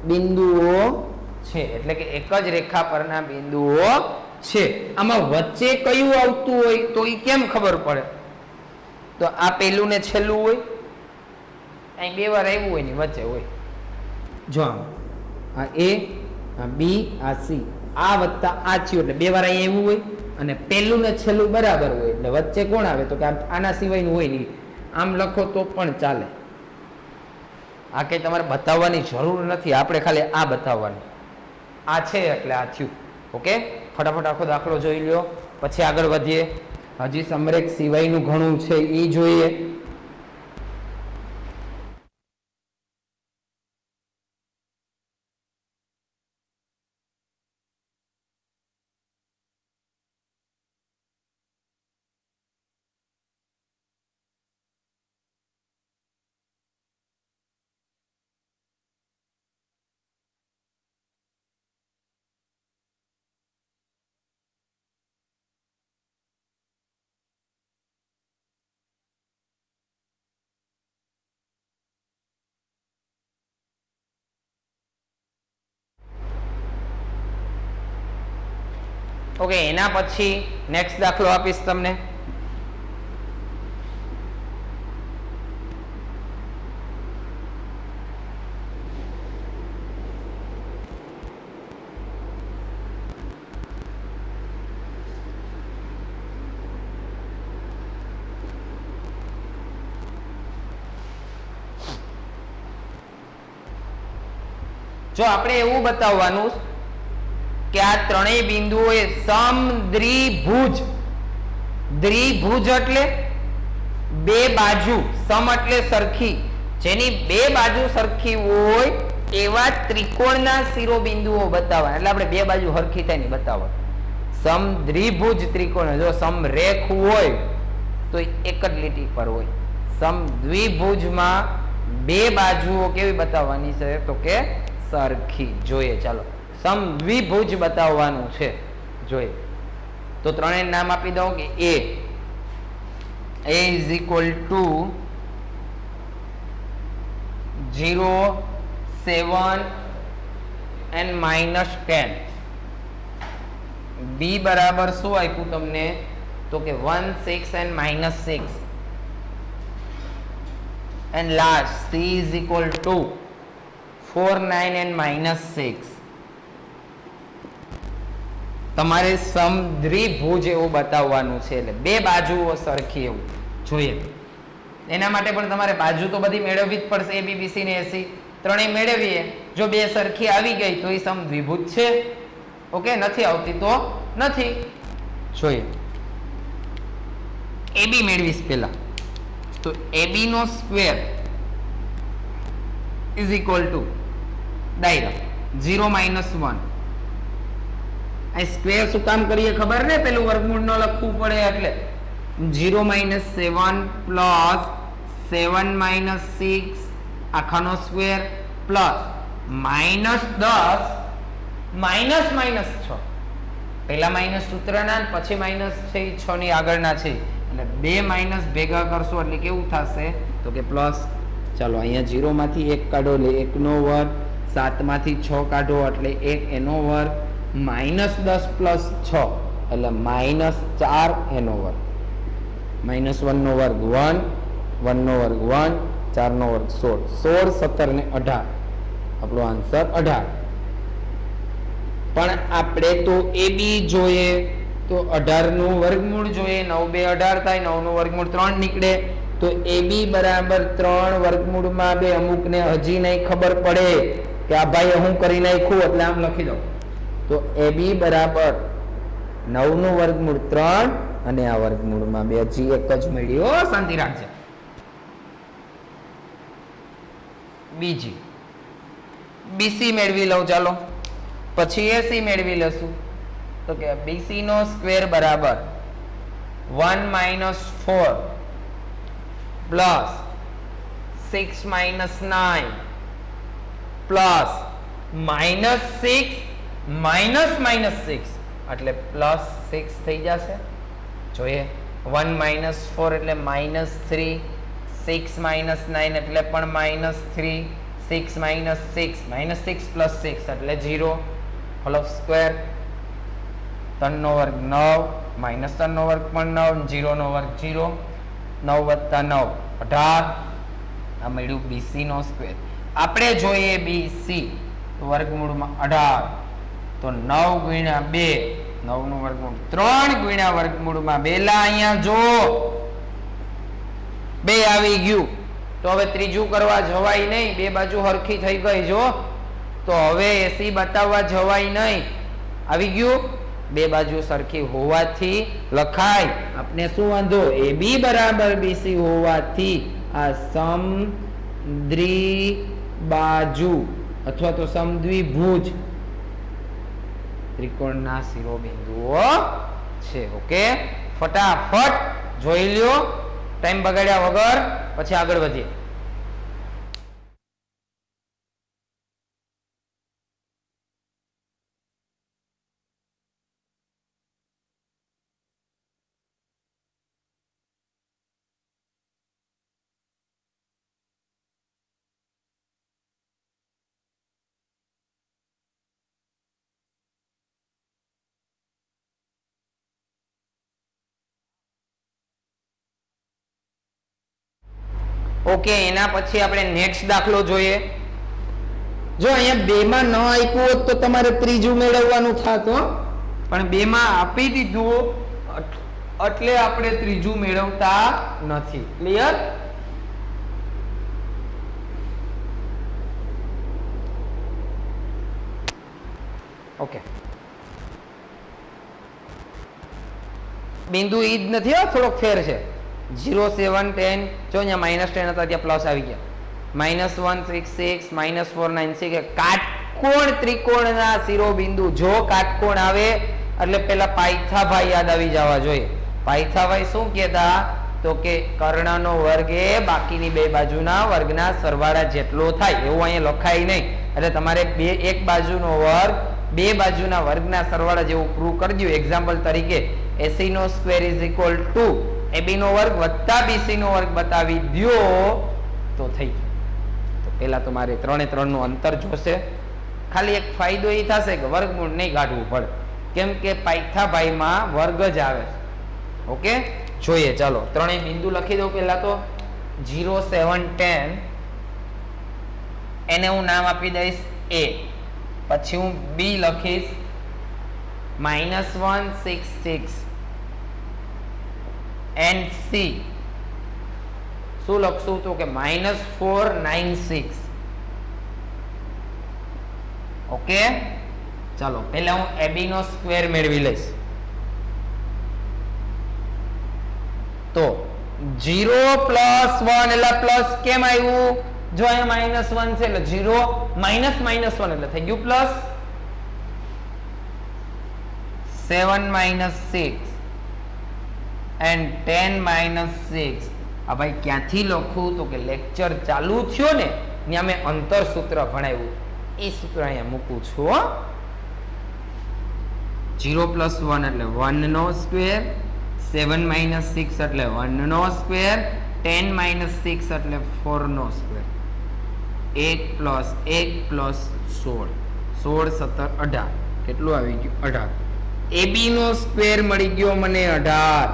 બિંદુઓ છે એટલે કે એક જ રેખા પરના બિંદુઓ છે. આમાં વચ્ચે કયું આવતું હોય તો એ કેમ ખબર પડે? તો આ પહેલું ને છેલ્લું હોય. અહીં 2 વાર આવ્યું હોય ને વચ્ચે હોય. જો આ A, આ B, આ C, આ વત્તા આ થયું એટલે 2 વાર અહીં આવ્યું હોય અને પહેલું ને છેલ્લું બરાબર હોય એટલે વચ્ચે કોણ આવે તો કે આના સિવાયનું હોય નહીં. આમ લખો તો પણ ચાલે. આ કંઈ તમારે બતાવવાની જરૂર નથી. આપણે ખાલી આ બતાવવાની. આ છે એટલે આ થયું. ઓકે, ફટાફટ આખો દાખલો જોઈ લ્યો પછી આગળ વધીએ. હજી સમરેખ સિવાયનું ઘણું છે એ જોઈએ. ઓકે, એના પછી નેક્સ્ટ દાખલો આપીશ તમને. જો આપણે એવું બતાવવાનું કે આ ત્રણેય બિંદુઓએ સમદ્વિભુજ. દ્વિભુજ એટલે બે બાજુ, સમ એટલે સરખી, જેની બે બાજુ સરખી હોય એવા ત્રિકોણના શિરોબિંદુઓ બતાવવા. એટલે આપણે બે બાજુ સરખી થાય ને બતાવવા. સમદ્વિભુજ ત્રિકોણ. જો સમરેખ હોય તો એક જ લીટી પર હોય. સમદ્વિભુજમાં બે બાજુઓ કેવી બતાવવાની છે તો કે સરખી. જોઈએ, ચાલો સમદ્વિભુજ બતાવવાનું છે. જોઈએ તો ત્રણેય નામ આપી દઉં કે A is equal to 0, 7 and -10. B બરાબર શું આપ્યું તમને? તો કે 1, 6 and -6. And last C is equal to 4, 9 and -6. તમારે સમદ્વિભુજ એવું બતાવવાનું છે, એટલે બે બાજુઓ સરખી એવું જોઈએ. એના માટે પણ તમારે બાજુ તો બધી મેળવવી જ પડશે. A B B C ને AC ત્રણેય મેળવીએ. જો બે સરખી આવી ગઈ તો એ સમદ્વિભુજ છે. ઓકે, નથી આવતી તો નથી. જોઈએ AB મેળવીશ પહેલા. તો AB નો square is equal to direct 0 - 1. આ સ્ક્વેર શું કામ કરીએ ખબર ને? પેલું વર્ગમૂળ ન લખવું પડે એટલે. 0 - 7 પ્લસ 7 - 6 આખાનો સ્ક્વેર પ્લસ -10 -6. પહેલા માઇનસ સૂત્રના પછી માઇનસ છે 6 ની આગળના છે, એટલે બે માઇનસ ભેગા કરશો એટલે કેવું થશે? તો કે પ્લસ. ચાલો અહીંયા 0 માંથી 1 કાઢો એટલે 1 નો વર્ગ, 7 માંથી 6 કાઢો એટલે 1 એનો વર્ગ, -10 પ્લસ 6 એટલે -4 એનો વર્ગ, -1 નો વર્ગ 1, 1 નો વર્ગ 1, 4 નો વર્ગ 16, 16, 17 ને 18. આપણો આન્સર 18. પણ આપણે તો AB જોઈએ તો 18 નું વર્ગમૂળ જોઈએ. 9 2 18 થાય, 9 નું વર્ગમૂળ 3 નીકળે. તો AB બરાબર 3 વર્ગમૂળમાં 2. અમુકને હજી નહીં ખબર પડે કે આ ભાઈ હું કરી નાખ્યું એટલે આમ લખી દો. તો AB બરાબર 9 નું વર્ગમૂળ 3 અને આ વર્ગમૂળમાં 2. હજી એક જ મળ્યો, શાંતિ રાખજે. બીજી BC મેળવી લઉં ચાલો, પછી AC મેળવી લેશું. તો કે BC નો સ્ક્વેર બરાબર 1 - 4 પ્લસ 6 - 9 પ્લસ -6 -6 એટલે +6 થઈ જશે. જોઈએ 1 - 4 એટલે -3, 6 - 9 એટલે પણ -3, 6 - 6 -6 + 6 એટલે 0 હોલ સ્ક્વેર. 3 નો વર્ગ 9, -3 નો વર્ગ પણ 9, 0 નો વર્ગ 0, 9 + 9 18. આ મળ્યું BC નો સ્ક્વેર. આપણે જોઈએ BC તો વર્ગમૂળમાં 18 તો 9 × 2, 9 નું વર્ગમૂળ 3 × વર્ગમૂળમાં 2. લા અહીંયા જો 2 આવી ગયું. તો હવે ત્રીજું કરવા જવાય નહીં, બે બાજુ હરખી થઈ ગઈ. જો તો હવે AC બતાવવા જવાય નહીં. આવી ગયું, બે બાજુ સરખી હોવાથી લખાય. આપણે શું વાંધો? AB બરાબર BC હોવાથી આ સમદ્વિબાજુ અથવા તો સમદ્વિભુજ ત્રિકોણના શિરોબિંદુઓ છે. ઓકે, ફટાફટ જોઈ લ્યો, ટાઈમ બગાડ્યા વગર, પછી આગળ વધીએ. ઓકે, એના પછી આપણે નેક્સ્ટ દાખલો જોઈએ. જો અહીંયા 2 માં ન આપ્યું હોત તો તમારે ત્રીજું મેળવવાનું થાત, પણ 2 માં આપી દીધું એટલે આપણે ત્રીજું મેળવતા નથી. ક્લિયર? ઓકે, બિંદુ ઈ જ નથી, થોડોક ફેર છે. 0 7 10 જો અહીંયા -10 હતા ત્યાં પ્લસ આવી ગયા. -1 6 6 -4 9 6. કાટકોણ ત્રિકોણના શિરોબિંદુ. જો કાટકોણ આવે એટલે પેલા પાયથાભાઈ યાદ આવી જવા જોઈએ. પાયથાભાઈ શું કહેતા? તો કે કર્ણનો વર્ગ એ બાકીની બે બાજુના વર્ગના સરવાળા જેટલો થાય. એવું અહીંયા લખાય નહીં, એટલે તમારે એક બાજુનો વર્ગ બે બાજુના વર્ગના સરવાળા જેવું પ્રૂવ કરી દો. એક્ઝામ્પલ તરીકે AC નો square is equal to AB નો વર્ગ વત્તા BC નો વર્ગ બતાવી દો તો થઈ ગયું. તો પહેલા તો મારે 3 એ 3 નું અંતર જોશે. ખાલી એક ફાયદો એ થશે કે વર્ગમૂળ નહીં કાઢવું પડે, કેમ કે પાયથાભાઈમાં વર્ગ જ આવે છે. ઓકે, જોઈએ. ચાલો ત્રણેય બિંદુ લખી દઉં. પહેલા તો 0, 7, 10 એને હું નામ આપી દઈશ A. પછી હું B લખીશ -1, 6, 6 and C શું લખશું તો કે -4, 9, 6. ઓકે, ચાલો પહેલા હું AB નો સ્ક્વેર મેળવી લઈશ. તો 0 + 1 એટલે પ્લસ કેમ આવ્યું? જો અહીંયા -1 છે એટલે 0 -1 એટલે થઈ ગયું પ્લસ. 7 - 6 and 10 - 6. આ ભાઈ ક્યાંથી લખું તો કે લેક્ચર ચાલુ થયો ને ત્યાં મેં અંતર સૂત્ર ભણાવ્યું, એ સૂત્ર અહીંયા મૂકું છું. 0 + 1 એટલે 1 નો સ્ક્વેર, 7 - 6 એટલે 1 નો સ્ક્વેર, 10 - 6 એટલે 4 નો સ્ક્વેર. 1 + 1 + 16, 16, 17, 18. કેટલું આવી ગયું? 18. AB નો સ્ક્વેર મળી ગયો મને 18.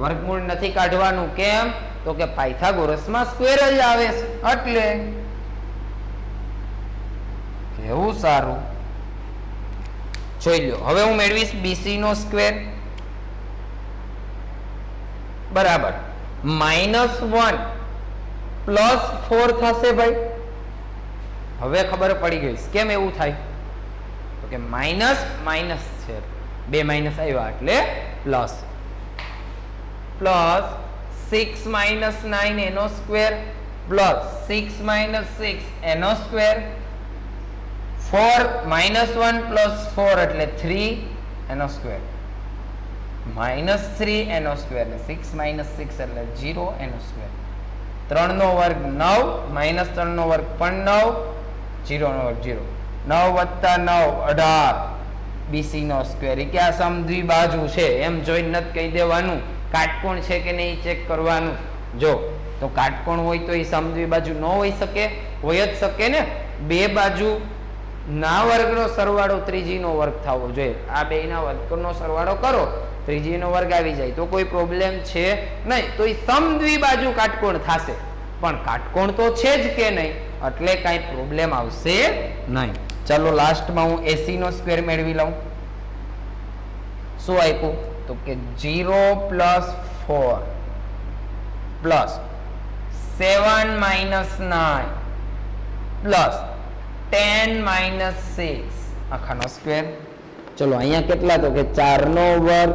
વર્ગમૂળ નથી કાઢવાનું. કેમ તો કે પાયથાગોરસમાં સ્ક્વેર જ આવે છે એટલે. કેવું સારું. જોઈ લો. હવે હું મેળવીશ BC નો સ્ક્વેર બરાબર -1 + 4 થશે ભાઈ. હવે ખબર પડી ગઈ કેમ એવું થાય તો કે માઇનસ છે, બે માઇનસ આવ્યા એટલે પ્લસ. પ્લસ 6 - 9 એનો સ્ક્વેર પ્લસ 6 - 6 એનો સ્ક્વેર. 4 -1 + 4 એટલે 3 એનો સ્ક્વેર. -3 એનો સ્ક્વેર ને 6 - 6 એટલે 0 એનો સ્ક્વેર. 3 નો વર્ગ 9, -3 નો વર્ગ પણ 9, 0 નો વર્ગ 0. 9 + 9 18. BC નો સ્ક્વેર. એ ક્યાં સમદ્વિબાજુ છે એમ જોઈને નથી કહી દેવાનું, કાટકોણ છે કે નહીં ચેક કરવાનું. જો તો કાટકોણ હોય તો એ સમદ્વિબાજુ ન હોઈ શકે? હોય જ શકે ને. બે બાજુ ના વર્ગનો સરવાળો ત્રીજીનો વર્ગ થવો જોઈએ. આ બેના વર્ગનો સરવાળો કરો, ત્રીજીનો વર્ગ આવી જાય તો કોઈ પ્રોબ્લેમ છે નહીં. તો એ સમદ્વિબાજુ કાટકોણ થશે, પણ કાટકોણ તો છે જ કે નહીં, એટલે કાંઈ પ્રોબ્લેમ આવશે નહીં. ચાલો લાસ્ટમાં હું AC નો સ્ક્વેર મેળવી લઉં. શું આપ્યું તો કે 0 + 4 + 7 - 9 + 10 - 6 આખાનો સ્ક્વેર. ચલો અહીંયા કેટલા તો કે 4 નો વર્ગ,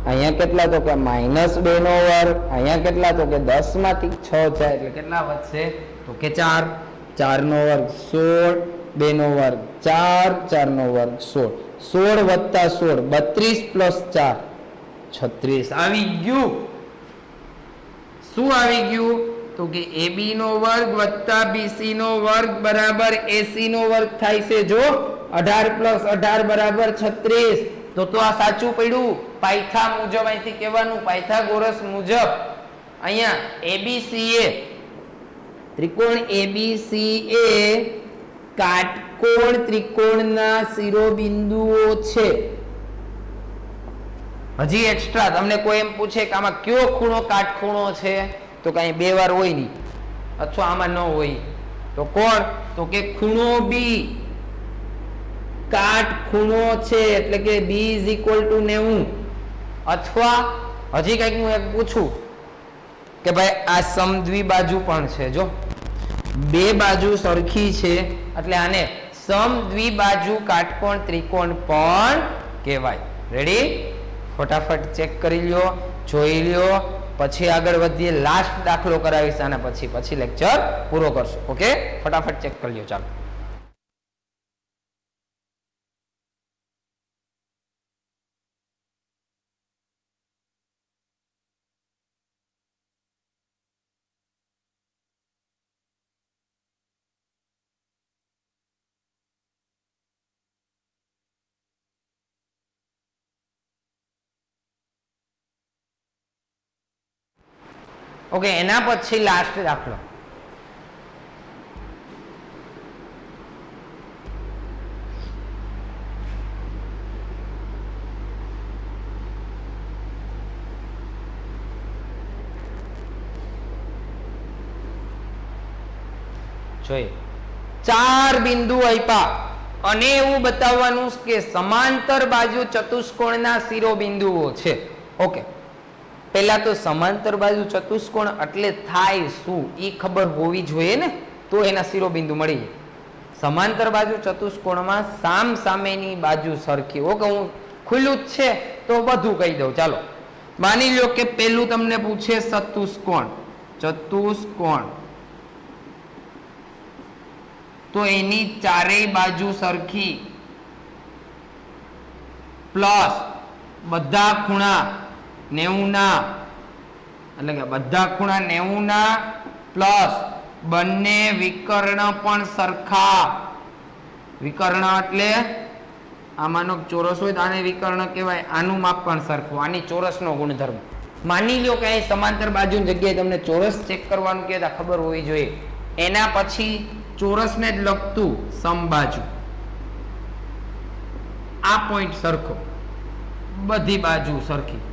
અહીંયા કેટલા તો કે -2 નો વર્ગ, અહીંયા કેટલા તો કે 10 માંથી 6 જાય એટલે કેટલા વધશે તો કે 4. 4 નો વર્ગ 16, 2 નો વર્ગ 4, 4 નો વર્ગ 16, 16 + 16 32 + 4 36 આવી ગયું. શું આવી ગયું તો કે AB નો વર્ગ + BC નો વર્ગ બરાબર AC નો વર્ગ થાય છે. જો 18 + 18 બરાબર 36. તો આ સાચું પડ્યું. પાયથા મુજબ અહીંથી કહેવાનું, પાયથાગોરસ મુજબ અહીંયા ABCA ત્રિકોણ ABCA કાટકોણ ત્રિકોણના શિરોબિંદુઓ છે. હજી એક્સ્ટ્રા તમને કોઈ એમ પૂછે કે આમાં કયો ખૂણો કાટખૂણો છે તો કઈ બે વાર હોય નહીં અથવા આમાં ન હોય તો કોણ તો કે ખૂણો B કાટખૂણો છે એટલે કે B = 90. અથવા હજી કંઈક હું એક પૂછું કે ભાઈ આ સમદ્વિબાજુ પણ છે. જો બે બાજુ સરખી છે એટલે આને સમદ્વિબાજુ કાટકોણ ત્રિકોણ પણ કહેવાય. રેડી? ફટાફટ ચેક કરી લ્યો, જોઈ લ્યો, પછી આગળ વધીએ. લાસ્ટ દાખલો કરાવીશ આના પછી લેક્ચર પૂરો કરશું. ઓકે, ફટાફટ ચેક કરી લ્યો. ચાલો ઓકે, એના પછી લાસ્ટ દાખલો. જોઈએ. 4 બિંદુ આપ્યા અને એવું બતાવવાનું કે સમાંતર બાજુ ચતુષ્કોણના શિરોબિંદુઓ છે. ઓકે, પહેલા તો સમાંતર બાજુ ચતુષ્કોણ એટલે થાય શું એ ખબર હોવી જોઈએ ને, તો એના શિરોબિંદુ મળી જાય. સમાંતર બાજુ ચતુષ્કોણમાં સામ સામેની બાજુ સરખી. ઓકે, હું ખુલ્લું જ છે તો બધું કહી દઉં. ચાલો, માની લો કે પેલું તમને પૂછે ચતુષ્કોણ. ચતુષ્કોણ તો એની ચારેય બાજુ સરખી પ્લસ બધા ખૂણા 90 ના, એટલે કે બધા ખૂણા 90 ના પ્લસ બંને વિકર્ણ પણ સરખા. વિકર્ણ એટલે આમાંનો ચોરસ હોય તો આને વિકર્ણ કહેવાય. આનું માપ પણ સરખું, આની ચોરસનો ગુણધર્મ. માની લો કે અહીં સમાંતર બાજુની જગ્યાએ તમને ચોરસ ચેક કરવાનું કહેતા ખબર હોવી જોઈએ. એના પછી ચોરસને જ લગતું સમબાજુ, આ પોઈન્ટ સરખો, બધી બાજુ સરખી,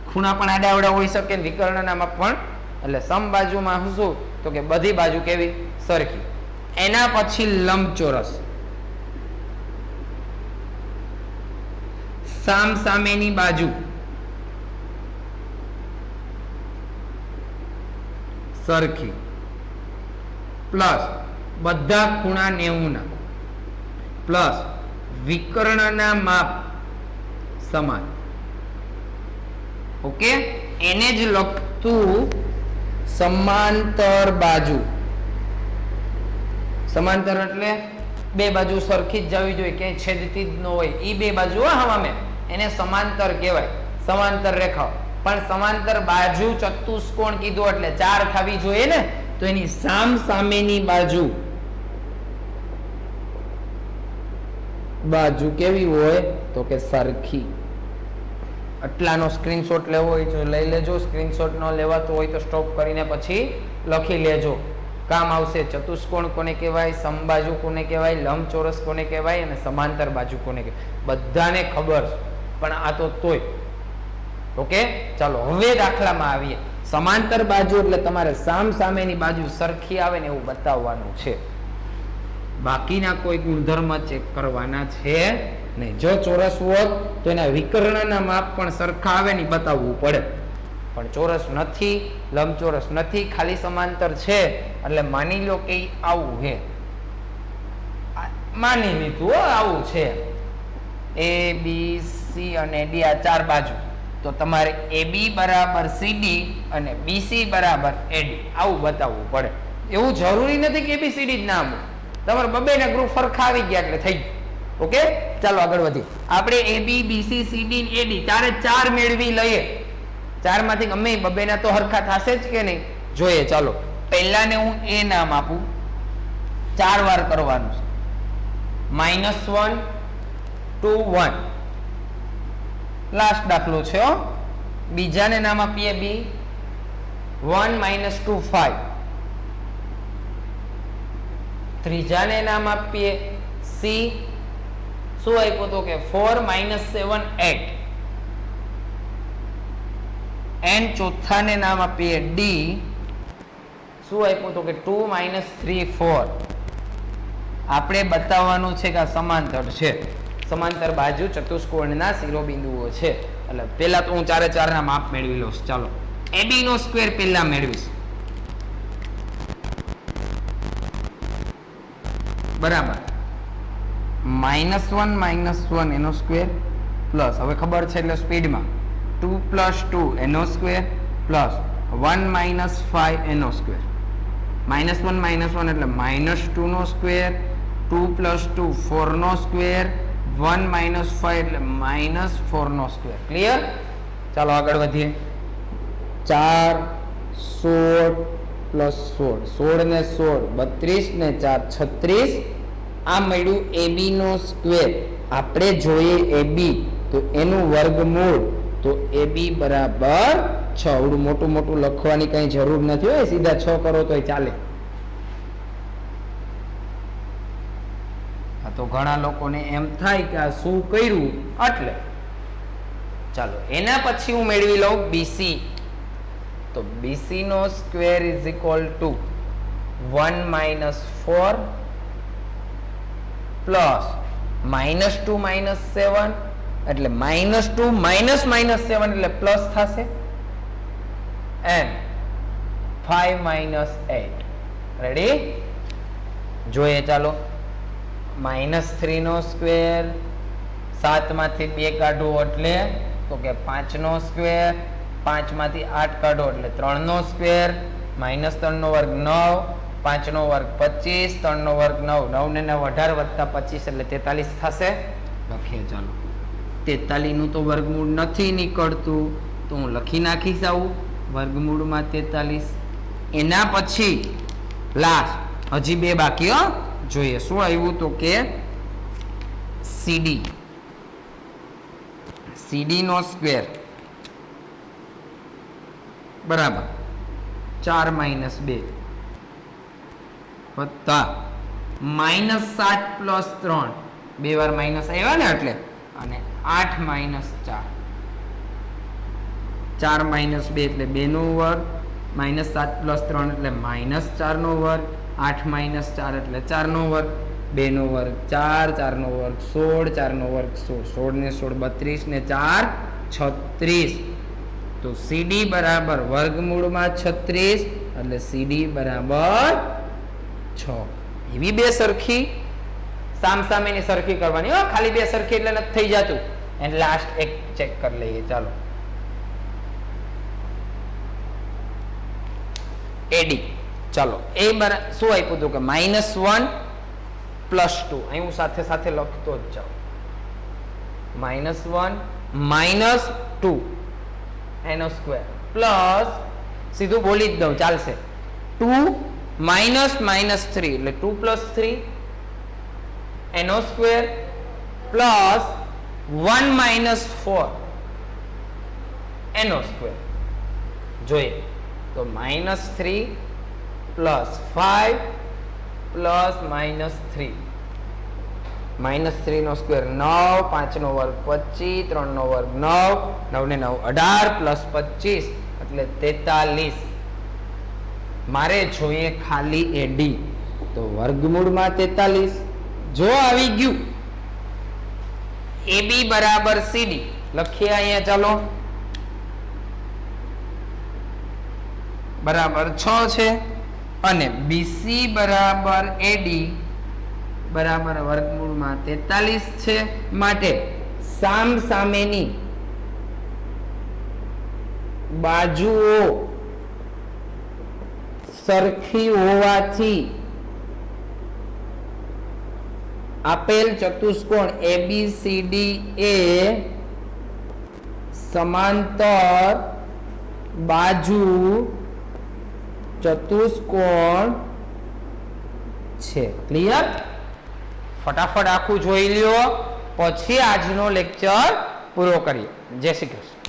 ખૂણા પણ આડાવડા હોઈ શકે, વિકર્ણનામાં પણ. એટલે સમબાજુમાં શું તો કે બધી બાજુ કેવી સરખી. એના પછી લંબચોરસ, સામ સામેની બાજુ સરખી પ્લસ બધા ખૂણા 90 ના પ્લસ વિકર્ણના માપ સમાન. ઓકે, એને જ લગતું સમાંતર બાજુ. સમાંતર એટલે બે બાજુ સરખી જ જવી જોઈએ, ક્યાંય છેદતી જ ન હોય. એ બે બાજુ હવામે એને સમાંતર કહેવાય, સમાંતર રેખાઓ. પણ સમાંતર બાજુ ચતુષ્કોણ કીધું એટલે 4 થવી જોઈએ ને, તો એની સામ સામેની બાજુ કેવી હોય તો કે સરખી. આટલાનો સ્ક્રીનશોટ લેવો હોય તો લઈ લેજો. સ્ક્રીનશોટ ન લેવાતો હોય તો સ્ટોપ કરીને પછી લખી લેજો, કામ આવશે. ચતુષ્કોણ કોને કહેવાય, સમબાજુ કોને કહેવાય, લંબચોરસ કોને કહેવાય અને સમાંતર બાજુ કોને કહેવાય, બધાને ખબર. પણ આ તો તોય. ઓકે, ચાલો હવે દાખલામાં આવીએ. સમાંતર બાજુ એટલે તમારે સામ સામેની બાજુ સરખી આવે ને એવું બતાવવાનું છે. બાકીના કોઈ ગુણધર્મ ચેક કરવાના છે નહીં. જો ચોરસ હોત તો એના વિકર્ણના માપ પણ સરખા આવે ને બતાવવું પડે. પણ ચોરસ નથી, લંબચોરસ નથી, ખાલી સમાંતર છે. એટલે માની લો કે આવું છે, માની લીધું આવું છે. A B C અને D આ 4 બાજુ. તો તમારે AB બરાબર CD અને BC બરાબર AD આવું બતાવવું પડે. એવું જરૂરી નથી કે ABCD જ નામ હોય. તમારે બબેના ગ્રુપ સરખા આવી ગયા એટલે થઈ ગયું. ઓકે, ચાલો આગળ વધીએ. આપણે AB BC CD AD ચારે 4 મેળવી લઈએ. 4 માંથી ગમે બબેના તો હરખા થશે જ કે નહીં, જોઈએ. ચાલો, પહેલાને હું A નામ આપું, 4 વાર કરવાનું છે. -1 2 1 લાસ્ટ દાખલો છે. બીજાને નામ આપીએ B, 1 - 2 5. ત્રીજાને નામ આપીએ C, શું આપ્યું તો કે 4 - 7 8. એન્ડ ચોથાને નામ આપીએ D, શું આપ્યું તો કે 2 - 3 4. આપણે બતાવવાનું છે કે આ સમાંતર છે, સમાંતર બાજુ ચતુષ્કોણના શિરોબિંદુઓ છે. એટલે પહેલા તો હું 4 4 ના માપ મેળવી લઉં. ચાલો, AB નો સ્ક્વેર પહેલા મેળવીશ. બરાબર, -1 એનો સ્ક્વેર પ્લસ, હવે ખબર છે એટલે સ્પીડમાં 2 + 2 એનો સ્ક્વેર પ્લસ 1 - 5 એનો સ્ક્વેર. -1 એટલે -2 નો સ્ક્વેર, 2 + 2 4 નો સ્ક્વેર, 1 - 5 એટલે -4 નો સ્ક્વેર. ક્લિયર? ચાલો આગળ વધીએ. 4 16 + 16, 16 ને 16 32 ને 4 36. આ મળ્યું AB નો સ્ક્વેર. આપણે જોઈએ AB તો એનું વર્ગમૂળ, તો AB બરાબર 6. આવડું મોટું મોટું લખવાની કઈ જરૂર નથી હોય, સીધા 6 કરો તોય ચાલે. તો ઘણા લોકોને એમ થાય કે આ શું કર્યું, એટલે ચાલો એના પછી હું મેળવી લઉં BC. તો BC નો square is equal to 1 minus 4 plus -2 -7 એટલે -2 -7 એટલે પ્લસ થશે એન્ડ 5 -8 રેડી જોઈએ ચાલો -3 નો સ્ક્વેર 7 માંથી 2 કાઢો એટલે તો કે 5 નો સ્ક્વેર 5 માંથી 8 કાઢો એટલે 3 નો સ્ક્વેર -3 નો વર્ગ 9 5 નો વર્ગ 25 3 નો વર્ગ 9 9 ને 9 18 વત્તા 25 એટલે 43 થશે લખીએ ચાલો 43 નું તો વર્ગમૂળ નથી નીકળતું તો હું લખી નાખીશ આવું વર્ગમૂળમાં 43 એના પછી લાસ્ટ હજી 2 બાકી હો જોઈએ શું આવ્યું તો કે CD નો સ્ક્વેર બરાબર 4 - 2 વત્તા -7 પ્લસ 3 2 વાર માઇનસ આવ્યા ને એટલે અને 8 - 4 4 - 2 એટલે 2 નો વર્ગ -7 પ્લસ 3 એટલે -4 નો વર્ગ 8 - 4 એટલે 4 નો વર્ગ 2 નો વર્ગ 4 4 નો વર્ગ 16 4 નો વર્ગ 16 ને 16 32 ને 4 36 તો CD બરાબર વર્ગમૂળમાં 36 એટલે CD બરાબર 6 એવી બે સરખી સામસામેની સરખી કરવાની હો ખાલી બે સરખી એટલે નથી થઈ જતું એન્ડ લાસ્ટ એક ચેક કરી લઈએ ચાલો AD ચાલો એ શું આપ્યું હતું કે -1 + 2 અહીં હું સાથે સાથે લખતો જ જાઉં -1 - 2 એનો સ્ક્વેર પ્લસ સીધું બોલી જ દઉં ચાલશે 2 -3 એટલે 2 + 3 એનો સ્ક્વેર પ્લસ 1 - 4 એનો સ્ક્વેર જોઈએ તો -3 + 5 + -3 -3 નો સ્ક્વેર 9 5 નો વર્ગ 25 3 નો વર્ગ 9 9 ને 9 18 + 25 એટલે 43 મારે જોઈએ ખાલી AD તો વર્ગમૂળમાં 43 જો આવી ગયું AB બરાબર CD લખીએ અહીંયા ચાલો બરાબર 6 છે અને BC બરાબર AD બરાબર વર્ગમૂળમાં 43 છે માટે સામસામેની બાજુઓ સરખી હોવાથી આપેલ ચતુષ્કોણ ABCD એ સમાંતર બાજુ ચતુષ્કોણ છે ક્લિયર ફટાફટ આખું જોઈ લ્યો પછી આજનો લેક્ચર પૂરો કરીએ જય શ્રી કૃષ્ણ